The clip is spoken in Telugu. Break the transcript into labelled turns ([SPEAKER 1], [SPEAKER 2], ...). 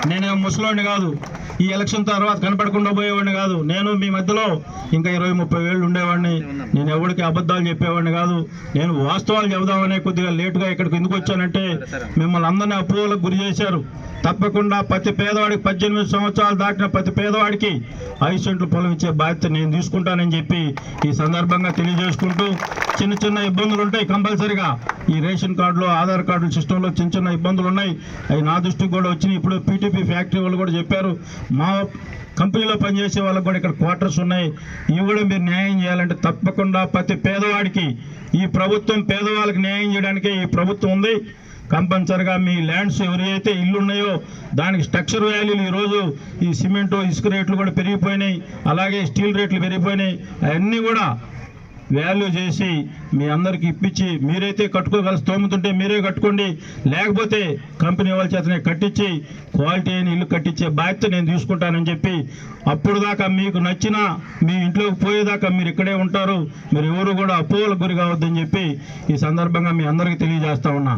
[SPEAKER 1] నేనేం ముసలోడిని కాదు, ఈ ఎలక్షన్ తర్వాత కనపడకుండా పోయేవాడిని కాదు. నేను మీ మధ్యలో ఇంకా 20-30 ఏళ్ళు ఉండేవాడిని. నేను ఎవరికి అబద్ధాలు చెప్పేవాడిని కాదు. నేను వాస్తవాలు చెబుదామనే కొద్దిగా లేటుగా ఇక్కడికి ఎందుకు వచ్చానంటే మిమ్మల్ని అందరినీ అపోహలకు గురి చేశారు. తప్పకుండా ప్రతి పేదవాడికి 18 సంవత్సరాలు దాటిన ప్రతి పేదవాడికి 5 సెంట్లు పొలం ఇచ్చే బాధ్యత నేను తీసుకుంటానని చెప్పి ఈ సందర్భంగా తెలియజేసుకుంటూ, చిన్న చిన్న ఇబ్బందులు ఉంటాయి కంపల్సరిగా. ఈ రేషన్ కార్డులో ఆధార్ కార్డు సిస్టంలో చిన్న చిన్న ఇబ్బందులు ఉన్నాయి. అవి నా దృష్టికి కూడా వచ్చినాయి. ఇప్పుడు పీటీపీ ఫ్యాక్టరీ వాళ్ళు కూడా చెప్పారు, మా కంపెనీలో పనిచేసే వాళ్ళకి కూడా ఇక్కడ క్వార్టర్స్ ఉన్నాయి. ఇవి కూడా మీరు న్యాయం చేయాలంటే తప్పకుండా ప్రతి పేదవాడికి ఈ ప్రభుత్వం పేదవాళ్ళకి న్యాయం చేయడానికే ఈ ప్రభుత్వం ఉంది. కంపల్సరిగా మీ ల్యాండ్స్ ఎవరైతే ఇల్లు ఉన్నాయో దానికి స్ట్రక్చర్ వాల్యూలు ఈరోజు ఈ సిమెంటు ఇసుక రేట్లు కూడా పెరిగిపోయినాయి, అలాగే స్టీల్ రేట్లు పెరిగిపోయినాయి. అవన్నీ కూడా వాల్యూ చేసి మీ అందరికి ఇప్పించి, మీరైతే కట్టుకోగల స్తోమతుంటే మీరే కట్టుకోండి, లేకపోతే కంపెనీ వాళ్ళ చేతనే కట్టించి క్వాలిటీ అయిన ఇల్లు కట్టించే బాధ్యత నేను తీసుకుంటానని చెప్పి, అప్పుడు దాకా మీకు నచ్చిన మీ ఇంట్లోకి పోయేదాకా మీరు ఇక్కడే ఉంటారు. మీరు ఎవరు కూడా అపోహలకు గురి కావద్దని చెప్పి ఈ సందర్భంగా మీ అందరికీ తెలియజేస్తా ఉన్నా.